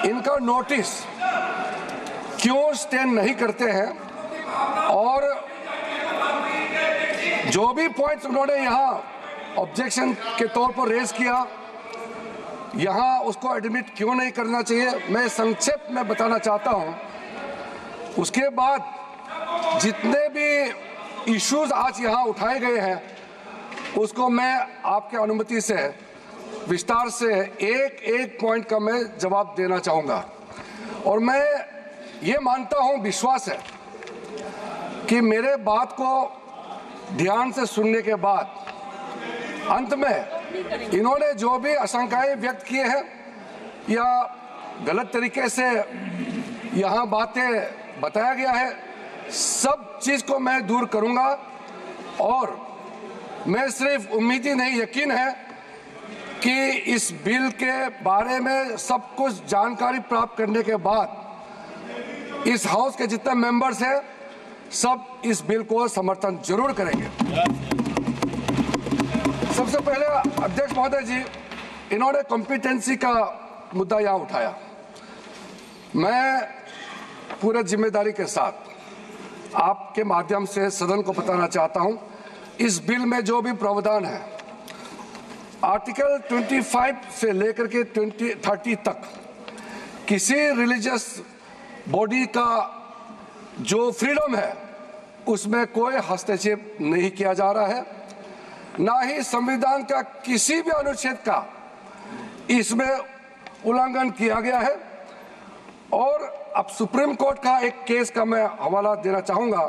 इनका नोटिस क्यों स्टैंड नहीं करते हैं और जो भी पॉइंट्स उन्होंने यहाँ ऑब्जेक्शन के तौर पर रेज किया, यहाँ उसको एडमिट क्यों नहीं करना चाहिए, मैं संक्षेप में बताना चाहता हूँ। उसके बाद जितने भी इश्यूज आज यहाँ उठाए गए हैं उसको मैं आपके अनुमति से विस्तार से एक एक पॉइंट का मैं जवाब देना चाहूँगा। और मैं ये मानता हूँ, विश्वास है कि मेरे बात को ध्यान से सुनने के बाद अंत में इन्होंने जो भी आशंकाएं व्यक्त किए हैं या गलत तरीके से यहाँ बातें बताया गया है, सब चीज़ को मैं दूर करूँगा। और मैं सिर्फ उम्मीद ही नहीं, यकीन है कि इस बिल के बारे में सब कुछ जानकारी प्राप्त करने के बाद इस हाउस के जितने मेंबर्स हैं सब इस बिल को समर्थन जरूर करेंगे। सबसे पहले अध्यक्ष महोदय जी, इन्होंने कॉम्पिटेंसी का मुद्दा यहाँ उठाया। मैं पूरे जिम्मेदारी के साथ आपके माध्यम से सदन को बताना चाहता हूँ, इस बिल में जो भी प्रावधान है आर्टिकल 25 से लेकर के 30 तक किसी रिलीजियस बॉडी का जो फ्रीडम है उसमें कोई हस्तक्षेप नहीं किया जा रहा है, ना ही संविधान का किसी भी अनुच्छेद का इसमें उल्लंघन किया गया है। और अब सुप्रीम कोर्ट का एक केस का मैं हवाला देना चाहूँगा,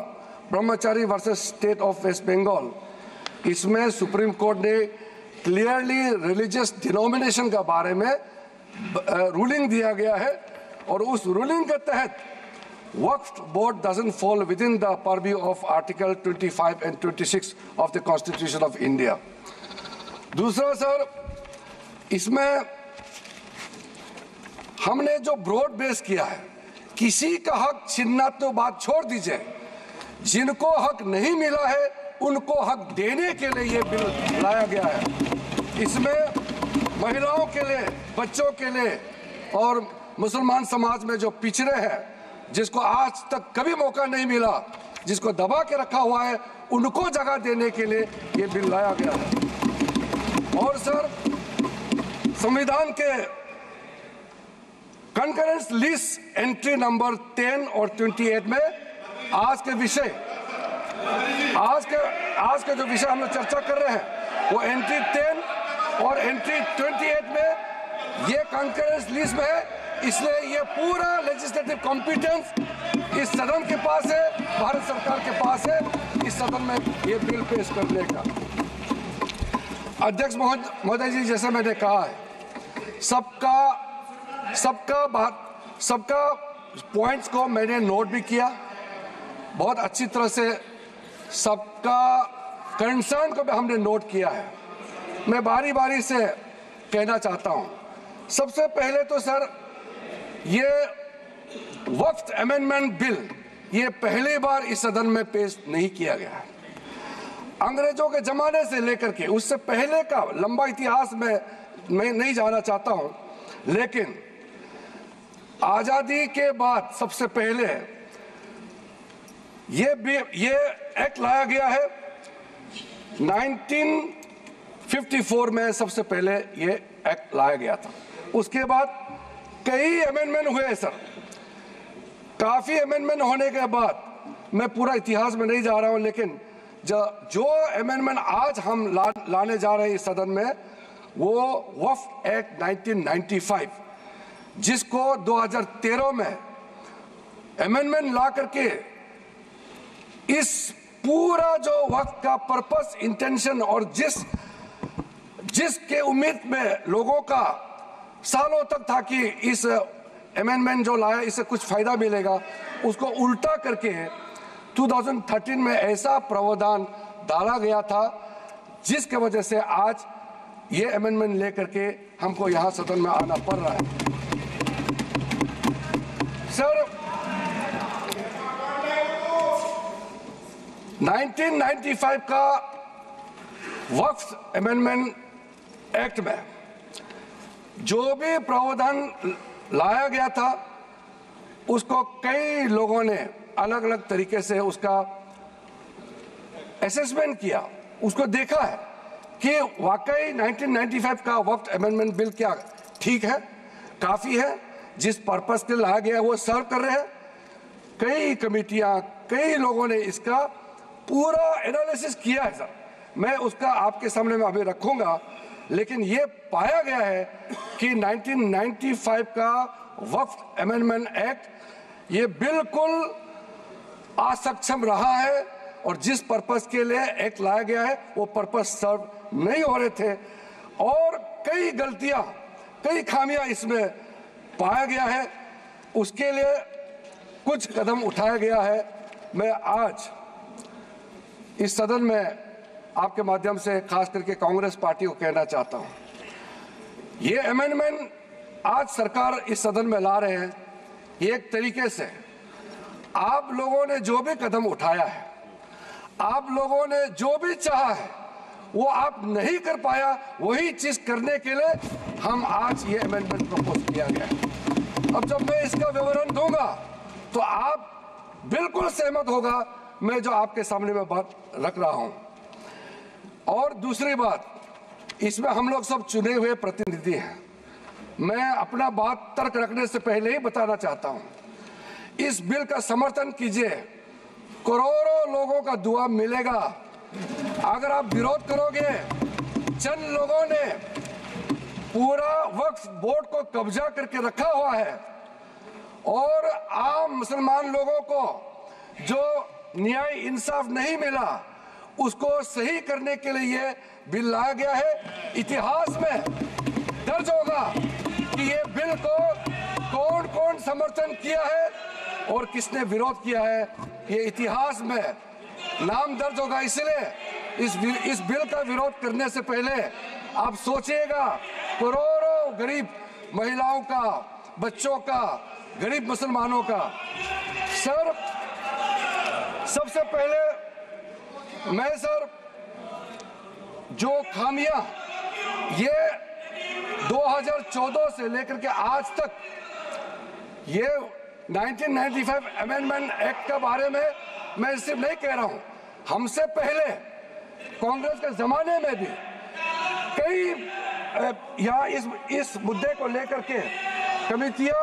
Brahmachari versus state of West Bengal. इसमें सुप्रीम कोर्ट ने क्लियरली रिलीजियस डिनोमिनेशन के बारे में रूलिंग दिया गया है और उस रूलिंग के तहत वक्फ board doesn't fall within the purview of Article 25 and 26 of the Constitution of India। दूसरा सर, इसमें हमने जो ब्रॉड बेस किया है, किसी का हक छीनना तो बात छोड़ दीजिए, जिनको हक नहीं मिला है उनको हक देने के लिए ये बिल लाया गया है। इसमें महिलाओं के लिए, बच्चों के लिए और मुसलमान समाज में जो पिछड़े हैं, जिसको आज तक कभी मौका नहीं मिला, जिसको दबा के रखा हुआ है, उनको जगह देने के लिए ये बिल लाया गया है। और सर, संविधान के कंकरेंस लिस्ट एंट्री नंबर 10 और 28 में आज के जो विषय हम लोग चर्चा कर रहे हैं वो एंट्री 10 और एंट्री 28 में ये कंकरेंस लिस्ट में है। इसलिए ये पूरा लेजिस्लेटिव कॉम्पिटेंस इस सदन के पास है, भारत सरकार के पास है, इस सदन में ये बिल पेश करने का। अध्यक्ष महोदय जी, जैसे मैंने कहा है, सबका पॉइंट्स को मैंने नोट भी किया, बहुत अच्छी तरह से सबका कंसर्न को भी हमने नोट किया है। मैं बारी बारी से कहना चाहता हूं, सबसे पहले तो सर, ये वक्फ अमेंडमेंट बिल ये पहली बार इस सदन में पेश नहीं किया गया है। अंग्रेजों के जमाने से लेकर के उससे पहले का लंबा इतिहास में मैं नहीं जाना चाहता हूं, लेकिन आजादी के बाद सबसे पहले ये एक्ट लाया गया है। 1954 में सबसे पहले ये एक्ट लाया गया था। उसके बाद कई अमेंडमेंट हुए सर, काफी अमेंडमेंट होने के बाद मैं पूरा इतिहास में नहीं जा रहा हूं, लेकिन जो अमेंडमेंट आज हम लाने जा रहे हैं इस सदन में वो वक्फ एक्ट 1995, जिसको 2013 में अमेंडमेंट ला करके इस पूरा जो वक्त का पर्पस, इंटेंशन और जिसके उम्मीद में लोगों का सालों तक था कि इस अमेंडमेंट जो लाया इससे कुछ फायदा मिलेगा, उसको उल्टा करके 2013 में ऐसा प्रावधान डाला गया था जिसके वजह से आज ये अमेंडमेंट लेकर के हमको यहाँ सदन में आना पड़ रहा है। सर, 1995 का वक्फ अमेंडमेंट एक्ट में जो भी प्रावधान लाया गया था उसको कई लोगों ने अलग अलग तरीके से उसका असेसमेंट किया, उसको देखा है कि वाकई 1995 का वक्फ अमेंडमेंट बिल क्या ठीक है, काफ़ी है, जिस पर्पस के लिए लाया गया है वो सर्व कर रहे हैं। कई कमेटियां, कई लोगों ने इसका पूरा एनालिसिस किया है सर, मैं उसका आपके सामने में अभी रखूंगा। लेकिन ये पाया गया है कि 1995 का वक्फ अमेंडमेंट एक्ट ये बिल्कुल असक्षम रहा है और जिस पर्पस के लिए एक्ट लाया गया है वो पर्पस सर्व नहीं हो रहे थे और कई गलतियां, कई खामियां इसमें पाया गया है। उसके लिए कुछ कदम उठाया गया है। मैं आज इस सदन में आपके माध्यम से खास करके कांग्रेस पार्टी को कहना चाहता हूं, ये अमेंडमेंट आज सरकार इस सदन में ला रहे हैं, ये एक तरीके से आप लोगों ने जो भी कदम उठाया है, आप लोगों ने जो भी चाहा है वो आप नहीं कर पाया, वही चीज करने के लिए हम आज ये अमेंडमेंट प्रपोज किया गया है। अब जब मैं इसका विवरण दूंगा तो आप बिल्कुल सहमत होगा मैं जो आपके सामने में बात रख रहा हूं। और दूसरी बात, इसमें हम लोग सब चुने हुए प्रतिनिधि हैं। मैं अपना बात तर्क रखने से पहले ही बताना चाहता हूं, इस बिल का समर्थन कीजिए, करोड़ों लोगों का दुआ मिलेगा। अगर आप विरोध करोगे, चंद लोगों ने पूरा वक्फ बोर्ड को कब्जा करके रखा हुआ है और आम मुसलमान लोगों को जो न्याय इंसाफ नहीं मिला उसको सही करने के लिए ये बिल लाया गया है। इतिहास में दर्ज होगा कि ये बिल को कौन कौन समर्थन किया है और किसने विरोध किया है, ये इतिहास में नाम दर्ज होगा। इसलिए इस बिल का विरोध करने से पहले आप सोचिएगा करोड़ों गरीब महिलाओं का, बच्चों का, गरीब मुसलमानों का। सर, सबसे पहले मैं सर जो खामियां ये 2014 से लेकर के आज तक ये 1995 अमेंडमेंट एक्ट के बारे में मैं सिर्फ नहीं कह रहा हूं, हमसे पहले कांग्रेस के जमाने में भी कई यहाँ इस मुद्दे को लेकर के कमेटियां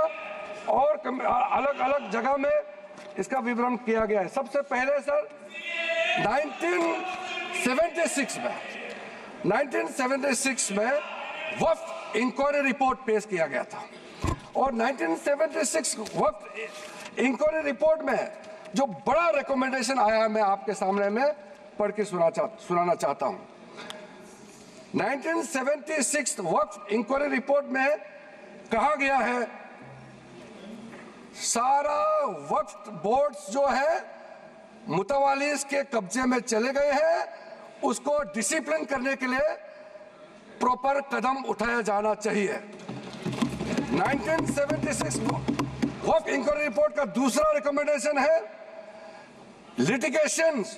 और अलग अलग जगह में इसका विवरण किया गया है। सबसे पहले सर 1976 में वक्फ इंक्वायरी रिपोर्ट पेश किया गया था और 1976 वक्फ इंक्वायरी रिपोर्ट में जो बड़ा रिकमेंडेशन आया मैं आपके सामने में पढ़ के सुनाना चाहता हूं। 1976 वक्फ इंक्वायरी रिपोर्ट में कहा गया है सारा वक्फ बोर्ड्स जो है मुतवालिस के कब्जे में चले गए हैं, उसको डिसिप्लिन करने के लिए प्रॉपर कदम उठाया जाना चाहिए। 1976 वक्फ इंक्वायरी रिपोर्ट का दूसरा रिकमेंडेशन है लिटिगेशंस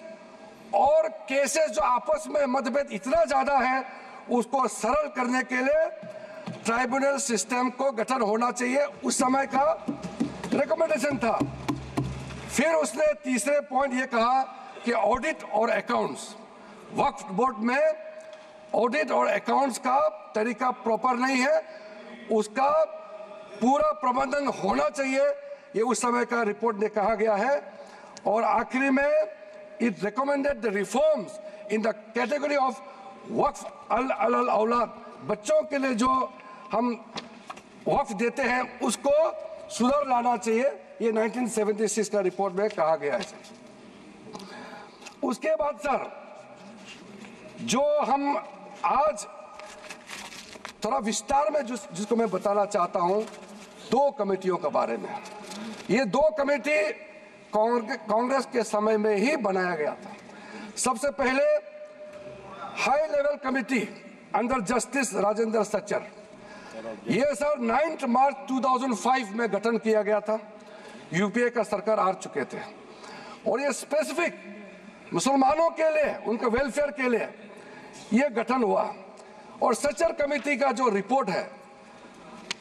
और केसेस जो आपस में मतभेद इतना ज्यादा है उसको सरल करने के लिए ट्राइब्यूनल सिस्टम को गठन होना चाहिए, उस समय का रिकमेंडेशन था। फिर उसने तीसरे पॉइंट ये कहा कि ऑडिट और अकाउंट्स, वक्फ बोर्ड में ऑडिट और अकाउंट्स का तरीका प्रॉपर नहीं है, उसका पूरा प्रबंधन होना चाहिए, ये उस समय का रिपोर्ट में कहा गया है। और आखिरी में it recommended the reforms in the category of वक्फ अल औलाद, बच्चों के लिए जो हम वक्फ देते हैं उसको सुधार लाना चाहिए, ये 1976 का रिपोर्ट में कहा गया है। उसके बाद सर जो हम आज थोड़ा विस्तार में जिसको मैं बताना चाहता हूं, दो कमेटियों के बारे में। ये दो कमेटी कांग्रेस के समय में ही बनाया गया था। सबसे पहले high level committee under justice Rajendra Sachar, ये सर 9 मार्च 2005 में गठन किया गया था, यूपीए का सरकार आ चुके थे और ये स्पेसिफिक मुसलमानों के लिए, उनके वेलफेयर के लिए ये गठन हुआ। और सच्चर कमेटी का जो रिपोर्ट है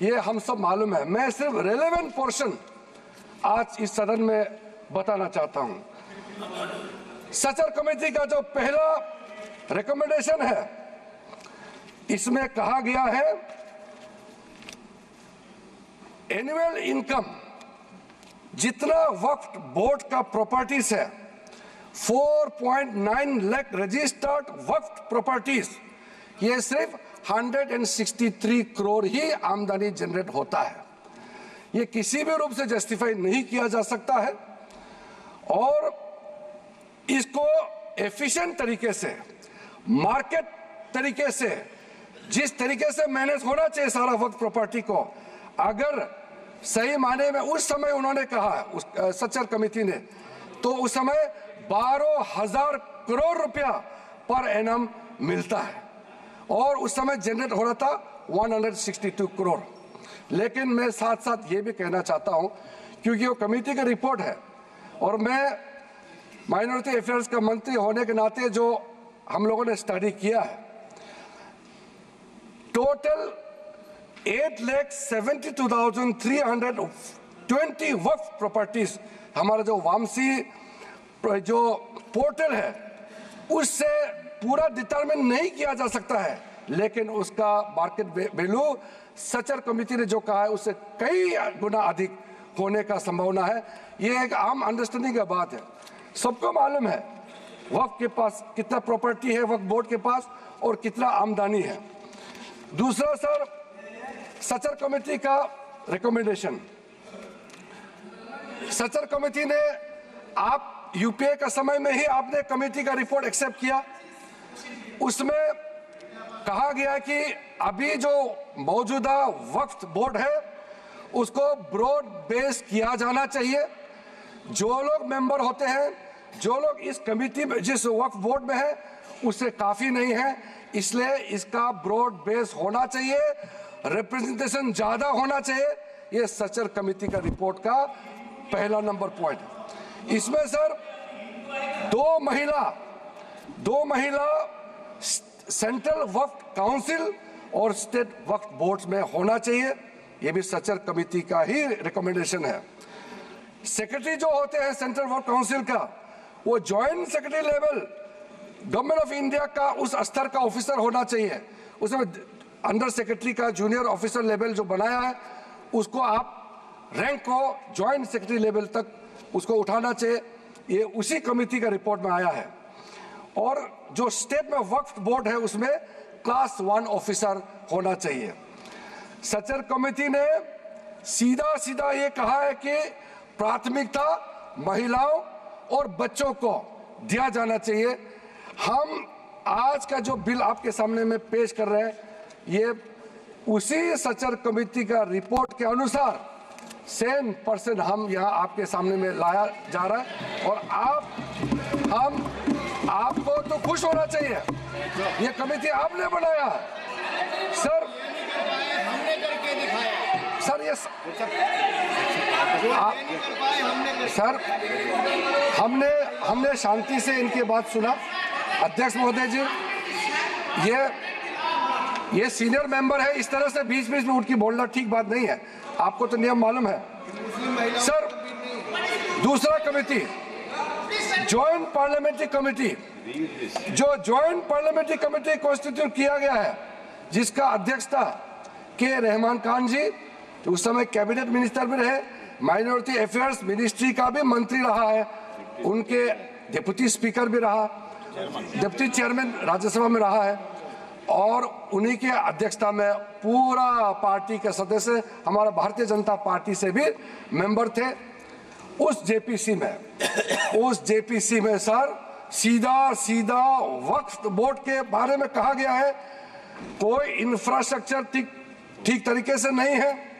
ये हम सब मालूम है। मैं सिर्फ रेलेवेंट पोर्शन आज इस सदन में बताना चाहता हूं। सचर कमेटी का जो पहला रिकमेंडेशन है, इसमें कहा गया है एनुअल इनकम जितना वक्फ बोर्ड का प्रॉपर्टीज है 4.9 लाख रजिस्टर्ड वक्फ प्रॉपर्टीज, ये सिर्फ 163 करोड़ ही आमदनी जनरेट होता है। ये किसी भी रूप से जस्टिफाई नहीं किया जा सकता है और इसको एफिशिएंट तरीके से, मार्केट तरीके से, जिस तरीके से मैनेज होना चाहिए सारा वक्फ प्रॉपर्टी को, अगर सही माने में उस समय उन्होंने कहा, उस सचर कमेटी ने, तो उस समय 12,000 करोड़ रुपया पर एनम मिलता है और उस समय जनरेट हो रहा था 162 करोड़। लेकिन मैं साथ साथ ये भी कहना चाहता हूं, क्योंकि वो कमेटी का रिपोर्ट है और मैं माइनॉरिटी अफेयर्स का मंत्री होने के नाते जो हम लोगों ने स्टडी किया है, टोटल 8,72,320 वक्फ प्रॉपर्टीज हमारा जो वामसी जो पोर्टल है उससे पूरा डिटरमिन नहीं किया जा सकता है, लेकिन उसका मार्केट वैल्यू सचर कमेटी ने जो कहा है उससे कई गुना अधिक होने का संभावना है। ये एक आम अंडरस्टैंडिंग का बात है, सबको मालूम है वक्फ के पास कितना प्रॉपर्टी है, वक्फ बोर्ड के पास, और कितना आमदनी है। दूसरा सर, सचर कमेटी का रिकमेंडेशन, सचर कमेटी ने, आप यूपीए का समय में ही आपने कमेटी का रिपोर्ट एक्सेप्ट किया, उसमें कहा गया कि अभी जो मौजूदा वक्फ बोर्ड है उसको ब्रॉड बेस किया जाना चाहिए। जो लोग मेंबर होते हैं, जो लोग इस कमेटी में, जिस वक्फ बोर्ड में है, उससे काफी नहीं है, इसलिए इसका ब्रॉड बेस होना चाहिए, रिप्रेजेंटेशन ज्यादा होना चाहिए। ये सचर कमेटी का रिपोर्ट का पहला नंबर पॉइंट। इसमें सर दो महिला सेंट्रल वक्फ काउंसिल और स्टेट वक्फ बोर्ड में होना चाहिए, ये भी सचर कमेटी का ही रिकमेंडेशन है। सेक्रेटरी जो होते हैं सेंट्रल वक्फ काउंसिल का, वो joint secretary level government of India का उस स्तर का ऑफिसर होना चाहिए। उसमें अंडर सेक्रेटरी का जूनियर ऑफिसर लेवल जो बनाया है, उसको आप रैंक को जॉइंट सेक्रेटरी लेवल तक उसको उठाना चाहिए, ये उसी कमेटी का रिपोर्ट में आया है। और जो स्टेट में वक्फ बोर्ड है उसमें क्लास 1 ऑफिसर होना चाहिए। सचर कमेटी ने सीधा ये कहा है कि प्राथमिकता महिलाओं और बच्चों को दिया जाना चाहिए। हम आज का जो बिल आपके सामने में पेश कर रहे हैं, ये उसी सचर कमेटी का रिपोर्ट के अनुसार सेम पर्सन हम यहाँ आपके सामने में लाया जा रहा है। और आपको तो खुश होना चाहिए, ये कमेटी आपने बनाया सर। सर ये सर हमने शांति से इनकी बात सुना। अध्यक्ष महोदय जी, ये सीनियर मेंबर है, इस तरह से बीच में उठ के बोलना ठीक बात नहीं है, आपको तो नियम मालूम है सर। दूसरा कमेटी, जॉइंट पार्लियामेंट्री कमेटी, जो जॉइंट पार्लियामेंट्री कमेटी कॉन्स्टिट्यूट किया गया है, जिसका अध्यक्षता के रहमान खान जी, तो उस समय कैबिनेट मिनिस्टर भी रहे, माइनॉरिटी अफेयर्स मिनिस्ट्री का भी मंत्री रहा है, उनके डिप्टी स्पीकर भी रहा, डिप्टी चेयरमैन राज्यसभा में रहा है, और उन्हीं के अध्यक्षता में पूरा पार्टी के सदस्य हमारा भारतीय जनता पार्टी से भी मेंबर थे। उस जेपीसी में सर सीधा वक्फ बोर्ड के बारे में कहा गया है, कोई इंफ्रास्ट्रक्चर ठीक तरीके से नहीं है,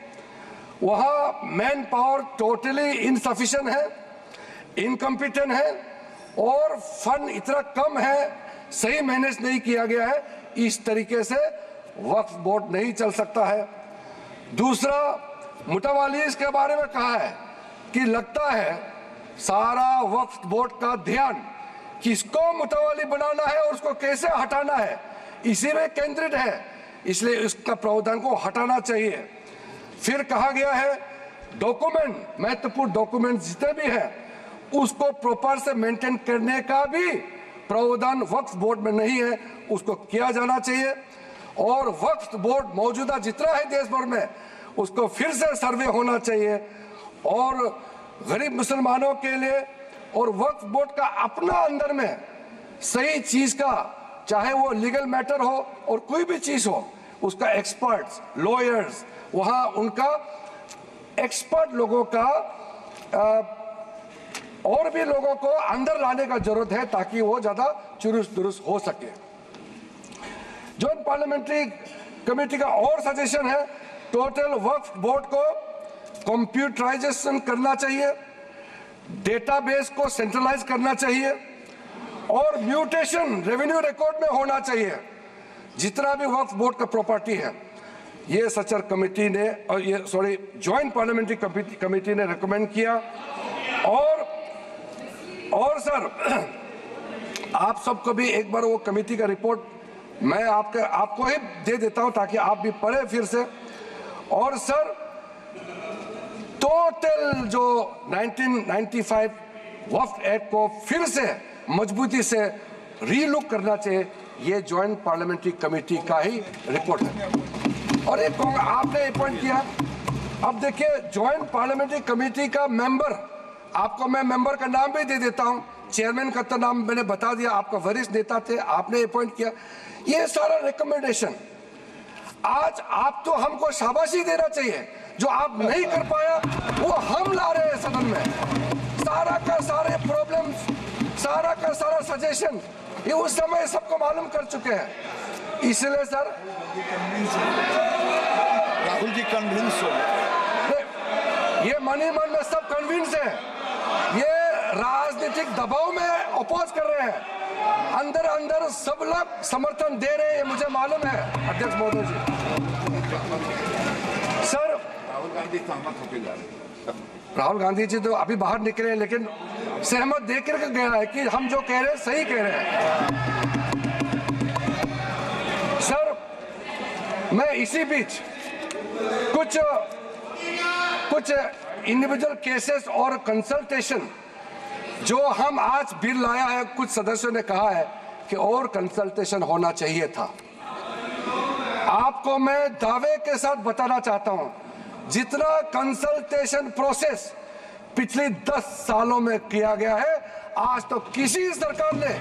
वहाँ मैन पावर टोटली इनसफिशिएंट है, इनकम्पिटेंट है, और फंड इतना कम है, सही मैनेज नहीं किया गया है। इस तरीके से वक्फ बोर्ड नहीं चल सकता है। दूसरा, मुतवालीस के बारे में कहा है कि लगता है सारा वक्फ बोर्ड का ध्यान किसको मुतवाली बनाना है और उसको कैसे हटाना है, इसी में केंद्रित है, इसलिए इसका प्रावधान को हटाना चाहिए। फिर कहा गया है डॉक्यूमेंट, महत्वपूर्ण डॉक्यूमेंट जितने भी हैं उसको प्रॉपर से मेंटेन करने का भी प्रावधान वक्फ बोर्ड में नहीं है, उसको किया जाना चाहिए। और वक्फ बोर्ड मौजूदा जितना है देश भर में उसको फिर से सर्वे होना चाहिए और गरीब मुसलमानों के लिए और वक्फ बोर्ड का अपना अंदर में सही चीज का, चाहे वो लीगल मैटर हो और कोई भी चीज हो, उसका एक्सपर्ट्स, लॉयर्स, वहां उनका एक्सपर्ट लोगों का और भी लोगों को अंदर लाने का जरूरत है ताकि वो ज्यादा चुरुस्त दुरुस्त हो सके। जॉइंट पार्लियामेंट्री कमेटी का और सजेशन है टोटल वक्फ बोर्ड को कंप्यूटराइजेशन करना चाहिए, डेटाबेस को सेंट्रलाइज करना चाहिए और म्यूटेशन रेवेन्यू रिकॉर्ड में होना चाहिए जितना भी वक्फ बोर्ड का प्रॉपर्टी है। ये सचर कमेटी ने और ये जॉइंट पार्लियामेंट्री कमेटी ने रिकमेंड किया। और सर आप सबको भी एक बार वो कमेटी का रिपोर्ट मैं आपको ही दे देता हूं ताकि आप भी पढ़े फिर से। और सर टोटल जो 1995 वक्फ एक्ट को फिर से मजबूती से रीलुक करना चाहिए, ये जॉइंट पार्लियामेंट्री कमेटी का ही रिपोर्ट है। और एक आपने अपॉइंट किया, अब देखिए जॉइंट पार्लियामेंट्री कमेटी का मेंबर, आपको मैं मेंबर का नाम भी दे देता हूं, चेयरमैन का तो नाम मैंने बता दिया, आपका वरिष्ठ नेता थे, आपने अपॉइंट किया। ये सारा रिकमेंडेशन आज आप तो हमको शाबाशी देना चाहिए, जो आप नहीं कर पाया वो हम ला रहे हैं सदन में। सारा का सारे प्रॉब्लम, सारा का सारा सजेशन ये उस समय सबको मालूम कर चुके हैं। इसलिए सर राहुल जी कन्विंस हो गए, ये मन ही मन में सब कन्विंस है, ये राजनीतिक दबाव में अपोज कर रहे हैं, अंदर अंदर सब लोग समर्थन दे रहे हैं, ये मुझे मालूम है अध्यक्ष महोदय जी। सर राहुल गांधी सहमत होकर जा रहे हैं। राहुल गांधी जी तो अभी बाहर निकले हैं लेकिन सहमत देख कर गया है कि हम जो कह रहे हैं सही कह रहे हैं। सर मैं इसी बीच कुछ इंडिविजुअल केसेस और कंसल्टेशन जो हम आज बिल लाया है, कुछ सदस्यों ने कहा है कि और कंसल्टेशन होना चाहिए था। आपको मैं दावे के साथ बताना चाहता हूं, जितना कंसल्टेशन प्रोसेस पिछले 10 सालों में किया गया है, आज तो किसी सरकार ने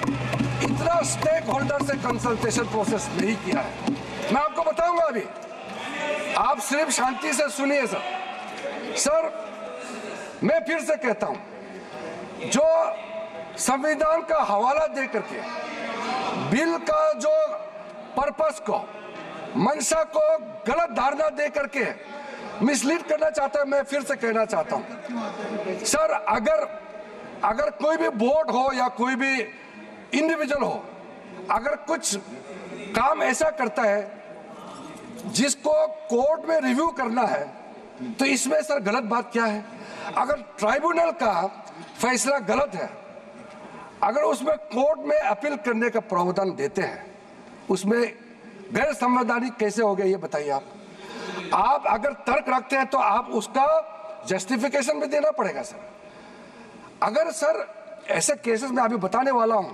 इतना स्टेक होल्डर से कंसल्टेशन प्रोसेस नहीं किया है। मैं आपको बताऊंगा अभी, आप सिर्फ शांति से सुनिए सर। मैं फिर से कहता हूं, जो संविधान का हवाला दे करके बिल का जो पर्पस को, मंशा को गलत धारणा दे करके मिसलीड करना चाहता है, मैं फिर से कहना चाहता हूं सर, अगर कोई भी बोर्ड हो या कोई भी इंडिविजुअल हो, अगर कुछ काम ऐसा करता है जिसको कोर्ट में रिव्यू करना है, तो इसमें सर गलत बात क्या है? अगर ट्राइब्यूनल का फैसला गलत है, अगर उसमें कोर्ट में अपील करने का प्रावधान देते हैं, उसमें गैर संवैधानिक कैसे हो गया ये बताइए आप अगर तर्क रखते हैं तो आप उसका जस्टिफिकेशन भी देना पड़ेगा सर। अगर सर ऐसे केसेस में अभी बताने वाला हूं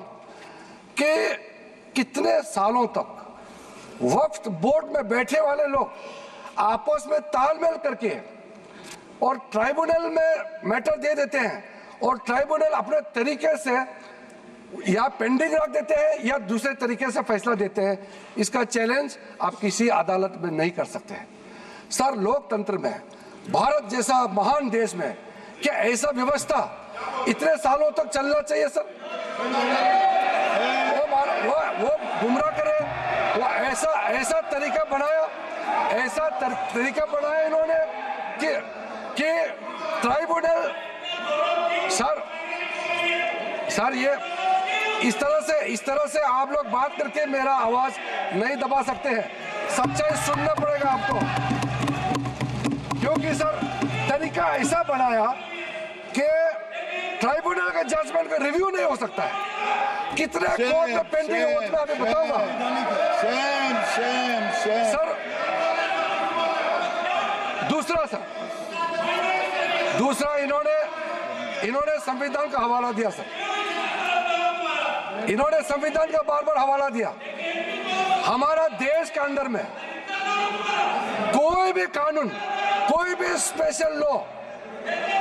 कि कितने सालों तक वक्फ बोर्ड में बैठे वाले लोग आपस में तालमेल करके और ट्राइब्यूनल में मैटर दे देते हैं और ट्राइब्यूनल अपने तरीके से या पेंडिंग रख देते हैं या दूसरे तरीके से फैसला देते हैं। इसका चैलेंज आप किसी अदालत में नहीं कर सकते हैं सर। लोकतंत्र में, भारत जैसा महान देश में क्या ऐसा व्यवस्था इतने सालों तक चलना चाहिए सर? वो गुमराह करे, वो ऐसा तरीका बनाया इन्होंने कि ट्राइब्यूनल सर ये इस तरह से आप लोग बात करके मेरा आवाज नहीं दबा सकते हैं। सच्चाई सुनना पड़ेगा आपको, क्योंकि सर तरीका ऐसा बनाया कि ट्राइब्यूनल का जजमेंट का रिव्यू नहीं हो सकता है। कितने कोर्ट में पेंडिंग है उतना अभी बताऊंगा सर। दूसरा इन्होंने संविधान का हवाला दिया सर। इन्होंने संविधान का बार बार हवाला दिया। हमारा देश के अंदर में कोई भी कानून, कोई भी स्पेशल लॉ,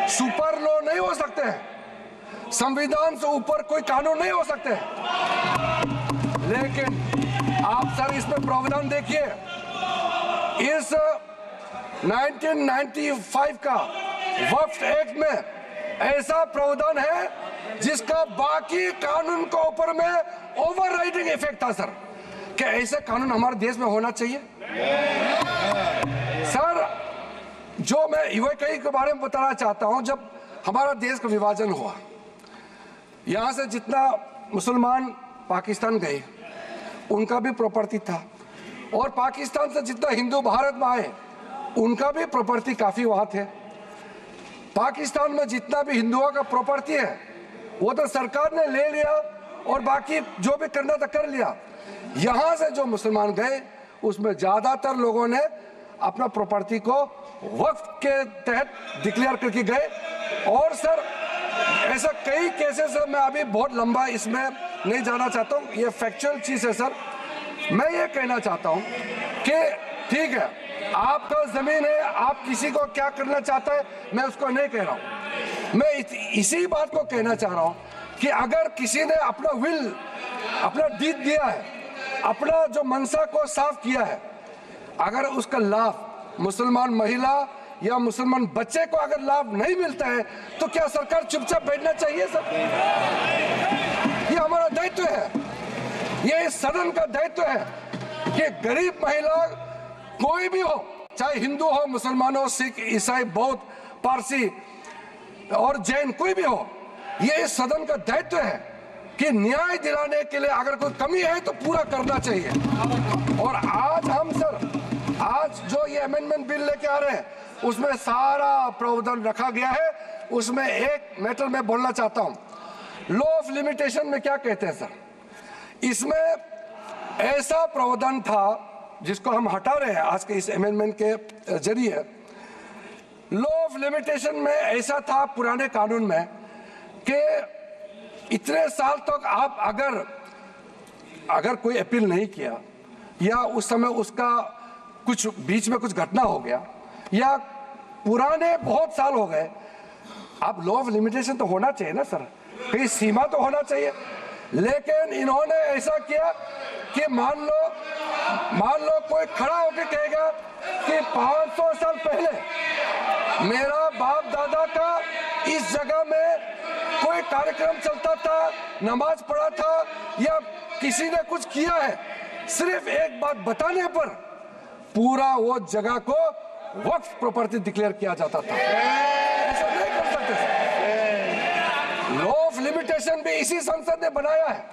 सुपर लॉ नहीं हो सकते हैं। संविधान से ऊपर कोई कानून नहीं हो सकते हैं। लेकिन आप सर इसमें प्रावधान देखिए, इस 1995 का वक्फ एक्ट में ऐसा प्रावधान है जिसका बाकी कानून के ऊपर में ओवरराइडिंग इफेक्ट था सर। क्या ऐसे कानून हमारे देश में होना चाहिए सर? जो मैं यूएई के बारे में बताना चाहता हूं, जब हमारा देश का विभाजन हुआ, यहां से जितना मुसलमान पाकिस्तान गए उनका भी प्रॉपर्टी था, और पाकिस्तान से जितना हिंदू भारत में आए उनका भी प्रॉपर्टी काफी वहां थे। पाकिस्तान में जितना भी हिंदुओं का प्रॉपर्टी है वो तो सरकार ने ले लिया, और बाकी जो भी करना था कर लिया। यहां से जो मुसलमान गए उसमें ज्यादातर लोगों ने अपना प्रॉपर्टी को वक्फ के तहत डिक्लेयर करके गए। और सर ऐसा कई केसेस है, मैं अभी बहुत लंबा इसमें नहीं जाना चाहता हूं, ये फैक्चुअल चीज है सर। मैं ये कहना चाहता हूं कि ठीक है, आपका जमीन है, आप किसी को क्या करना चाहता है मैं उसको नहीं कह रहा हूं। मैं इसी बात को कहना चाह रहा हूं कि अगर किसी ने अपना विल, अपना डीड दिया है, अपना जो मनसा को साफ किया है, अगर उसका लाभ मुसलमान महिला या मुसलमान बच्चे को अगर लाभ नहीं मिलता है तो क्या सरकार चुपचाप बैठना चाहिए सर? ये हमारा दायित्व है, ये इस सदन का दायित्व है कि गरीब महिला कोई भी हो, चाहे हिंदू हो, मुसलमान हो, सिख, ईसाई, बौद्ध, पारसी और जैन, कोई भी हो, ये इस सदन का दायित्व है कि न्याय दिलाने के लिए अगर कोई कमी है तो पूरा करना चाहिए। और आज हम सर, आज जो ये अमेंडमेंट बिल लेके आ रहे हैं उसमें सारा प्रावधान रखा गया है। उसमें एक मैटर में बोलना चाहता हूं, लॉ ऑफ लिमिटेशन में क्या कहते हैं सर? इसमें ऐसा प्रावधान था जिसको हम हटा रहे हैं आज के इस अमेंडमेंट के जरिए। लॉ ऑफ लिमिटेशन में ऐसा था पुराने कानून में कि इतने साल तक आप अगर कोई अपील नहीं किया, या उस समय उसका कुछ बीच में कुछ घटना हो गया, या पुराने बहुत साल हो गए, अब लॉ ऑफ लिमिटेशन तो होना चाहिए ना सर, कहीं सीमा तो होना चाहिए। लेकिन इन्होंने ऐसा किया कि मान लो कोई खड़ा होकर कहेगा कि 500 साल पहले मेरा बाप दादा का इस जगह में कोई कार्यक्रम चलता था, नमाज पढ़ा था, या किसी ने कुछ किया है, सिर्फ एक बात बताने पर पूरा वो जगह को वक्फ प्रॉपर्टी डिक्लेयर किया जाता था। ऐसा नहीं कर सकते। लॉ ऑफ लिमिटेशन भी इसी संसद ने बनाया है,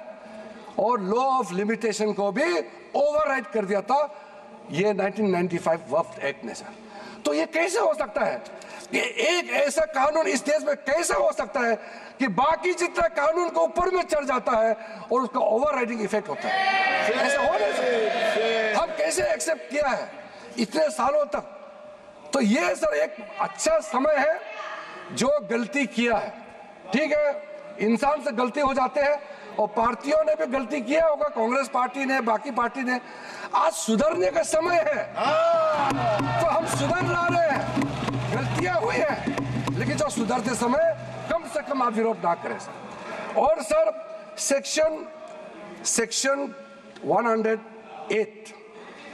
और लॉ ऑफ लिमिटेशन को भी ओवरराइड कर दिया था ये 1995 वक्फ एक्ट ने सर। तो ये कैसे हो सकता है कि एक ऐसा कानून इस देश में कैसे हो सकता है कि बाकी जितना कानून को ऊपर में चढ़ जाता है और उसका ओवरराइडिंग इफेक्ट होता है? ऐसा हो नहीं सकता। हम कैसे एक्सेप्ट किया है इतने सालों तक? तो ये सर एक अच्छा समय है जो गलती किया है। ठीक है, इंसान से गलती हो जाते हैं, और पार्टियों ने भी गलती किया होगा, कांग्रेस पार्टी ने, बाकी पार्टी ने। आज सुधरने का समय है, तो हम सुधर ला रहे हैं। गलतियां हुई हैं, लेकिन जो सुधरते समय कम से कम आप विरोध ना करें सर। और sir section 108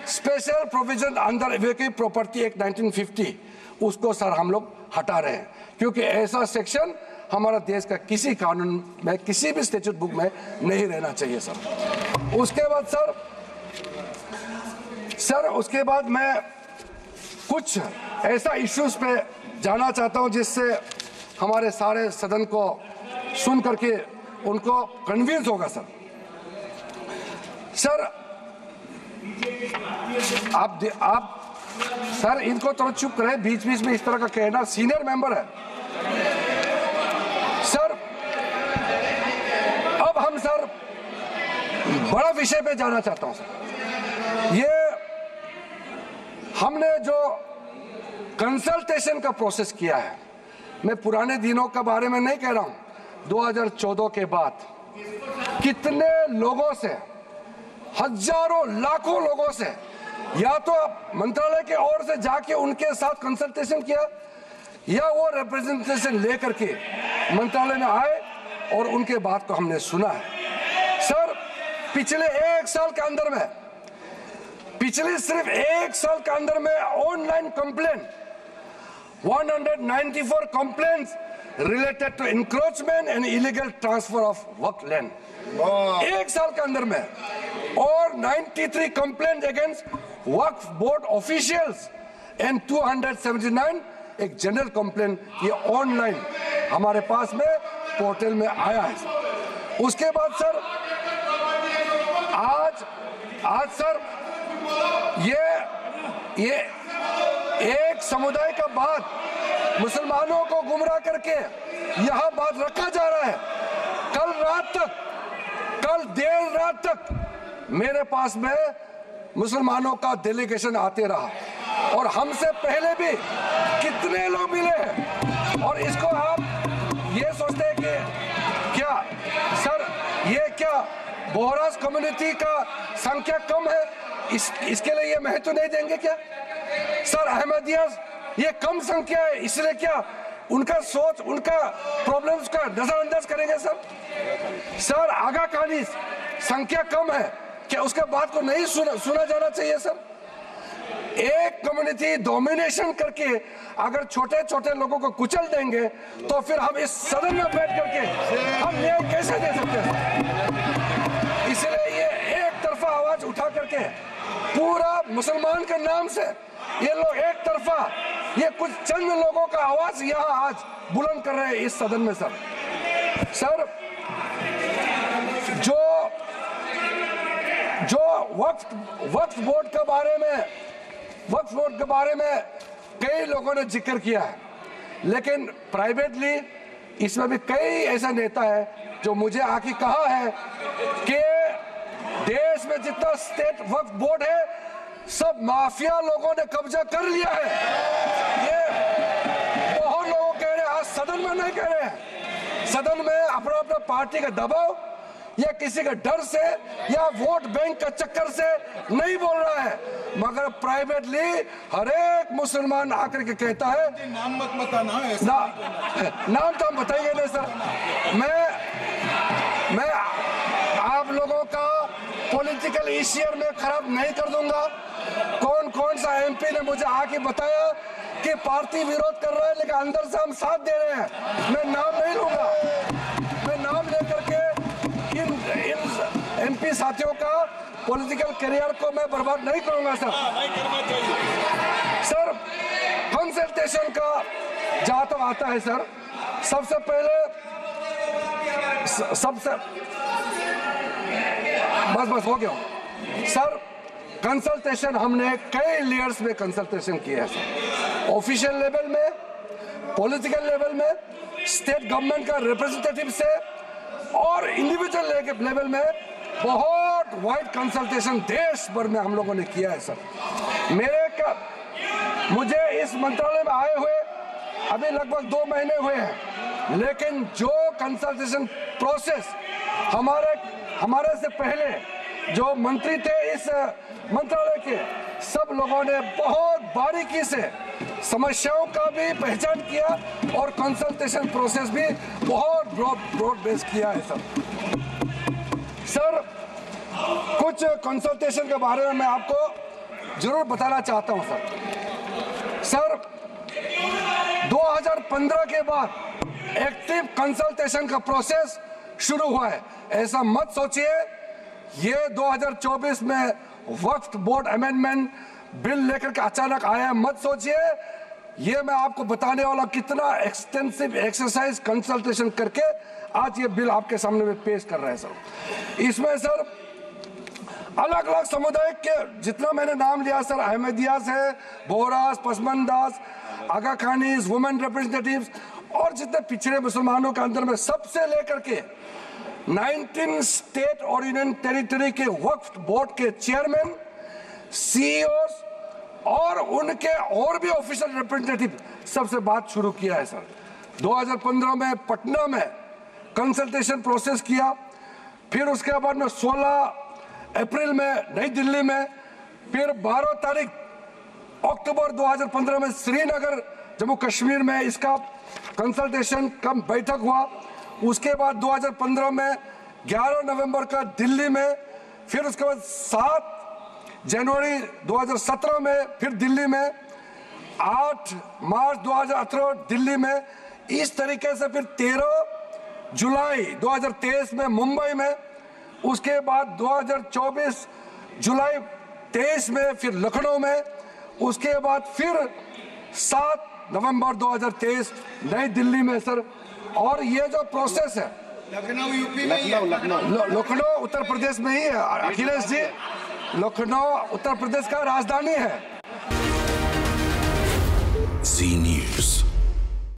special provision under vehicle property act 1950, उसको सर हम लोग हटा रहे हैं, क्योंकि ऐसा सेक्शन हमारा देश का किसी कानून में, किसी भी स्टैट्यूट बुक में नहीं रहना चाहिए सर। उसके बाद उसके बाद मैं कुछ ऐसा इश्यूज पे जाना चाहता हूं जिससे हमारे सारे सदन को सुन करके उनको कन्विंस होगा सर। आप सर इनको थोड़ा चुप करें, बीच बीच में इस तरह का कहना, सीनियर मेंबर है सर। अब हम सर बड़ा विषय पे जाना चाहता हूं सर। ये हमने जो कंसल्टेशन का प्रोसेस किया है। मैं पुराने दिनों के बारे में नहीं कह रहा हूं, 2014 के बाद कितने लोगों से, हजारों लाखों लोगों से, या तो मंत्रालय के ओर से जाके उनके साथ कंसल्टेशन किया, या वो रिप्रेजेंटेशन लेकर के मंत्रालय में आए और उनके बात को हमने सुना है। सर, पिछले एक साल के अंदर में, पिछले सिर्फ एक साल के अंदर में online complaint 194 complaints related to encroachment and illegal transfer of work land एक साल के अंदर में, और 93 complaints against Waqf board officials and 279 एक जनरल कंप्लेंट, ये ऑनलाइन हमारे पास में पोर्टल में आया है। उसके बाद सर आज सर ये एक समुदाय का बात मुसलमानों को गुमराह करके यहाँ बात रखा जा रहा है। कल देर रात तक मेरे पास में मुसलमानों का डेलीगेशन आते रहा और हमसे पहले भी कितने लोग मिले हैं, और इसको आप ये सोचते हैं कि क्या सर ये क्या बोहरास कम्युनिटी का संख्या कम है, इसके लिए ये महत्व नहीं देंगे क्या? सर अहमदिया ये कम संख्या है, इसलिए क्या उनका सोच, उनका प्रॉब्लम्स का नजरअंदाज करेंगे? सर आगा खानी संख्या कम है, क्या उसके बात को नहीं सुना जाना चाहिए? सर एक कम्युनिटी डोमिनेशन करके अगर छोटे छोटे लोगों को कुचल देंगे तो फिर हम इस सदन में बैठ करके हम न्याय कैसे दे सकते हैं? इसलिए ये एक तरफा आवाज उठा करके पूरा मुसलमान के नाम से ये लोग एक तरफा, ये कुछ चंद लोगों का आवाज यहाँ आज बुलंद कर रहे हैं इस सदन में। सर जो वक्फ बोर्ड के बारे में कई लोगों ने जिक्र किया है, लेकिन प्राइवेटली इसमें भी कई ऐसा नेता है जो मुझे आके कहा है कि देश में जितना स्टेट वक्फ बोर्ड है सब माफिया लोगों ने कब्जा कर लिया है। ये बहुत लोग कह रहे हैं, आज सदन में नहीं कह रहे हैं, सदन में अपना पार्टी का दबाव या किसी के डर से या वोट बैंक का चक्कर से नहीं बोल रहा है, मगर प्राइवेटली हर एक मुसलमान आकर के कहता है। नाम मत बताना, नाम तो हम बताएंगे नहीं सर। मैं आप लोगों का पॉलिटिकल इश्यूर में खराब नहीं कर दूंगा। कौन सा एमपी ने मुझे आके बताया कि पार्टी विरोध कर रहा है लेकिन अंदर से हम साथ दे रहे हैं, मैं नाम नहीं लूंगा। मैं नाम लेकर के इन एमपी साथियों का पॉलिटिकल करियर को मैं बर्बाद नहीं करूंगा। सर कंसल्टेशन का जहां तक आता है सर, सबसे पहले बस हो गया सर। कंसल्टेशन हमने कई लेयर्स में कंसल्टेशन किया है सर, ऑफिशियल लेवल में, पॉलिटिकल लेवल में, स्टेट गवर्नमेंट का रिप्रेजेंटेटिव से, और इंडिविजुअल लेवल में बहुत वाइड कंसल्टेशन देश भर में हम लोगों ने किया है सर। मुझे इस मंत्रालय में आए हुए अभी लगभग 2 महीने हुए हैं, लेकिन जो कंसल्टेशन प्रोसेस हमारे से पहले जो मंत्री थे इस मंत्रालय के, सब लोगों ने बहुत बारीकी से समस्याओं का भी पहचान किया और कंसल्टेशन प्रोसेस भी बहुत ब्रॉड बेस किया है सर। कुछ कंसल्टेशन के बारे में मैं आपको जरूर बताना चाहता हूं सर 2015 के बाद एक्टिव कंसल्टेशन का प्रोसेस शुरू हुआ है। ऐसा मत सोचिए ये 2024 में वक्फ बोर्ड अमेंडमेंट बिल लेकर के अचानक आया, मत सोचिए। ये मैं आपको बताने वाला कितना एक्सटेंसिव एक्सरसाइज कंसल्टेशन करके आज ये बिल आपके सामने में पेश कर रहे हैं सर। इसमें सर अलग अलग समुदाय के जितना मैंने नाम लिया सर, अहमदियास है, बोहरास, पसमंदास, आगा खानीज, वुमेन रिप्रेजेंटेटिव्स और जितने पिछड़े मुसलमानों के अंदर में सबसे लेकर के 19 स्टेट और यूनियन टेरिटरी के वक्फ बोर्ड के चेयरमैन, सीईओ और उनके और भी ऑफिशियल रिप्रेजेंटेटिव सबसे बात शुरू किया है सर। 2015 में पटना में कंसल्टेशन प्रोसेस किया, फिर उसके बाद में 16 अप्रैल में नई दिल्ली में, फिर 12 तारीख अक्टूबर 2015 में श्रीनगर जम्मू कश्मीर में इसका कंसल्टेशन का बैठक हुआ। उसके बाद 2015 में 11 नवंबर का दिल्ली में, फिर उसके बाद 7 जनवरी 2017 में फिर दिल्ली में, 8 मार्च 2018 दिल्ली में, इस तरीके से फिर 13 जुलाई 2023 में मुंबई में, उसके बाद 2024 जुलाई 23 में फिर लखनऊ में, उसके बाद फिर 7 नवंबर 2023 नई दिल्ली में सर। और ये जो प्रोसेस है लखनऊ यूपी में, लखनऊ उत्तर प्रदेश में ही है अखिलेश जी, लखनऊ उत्तर प्रदेश का राजधानी है।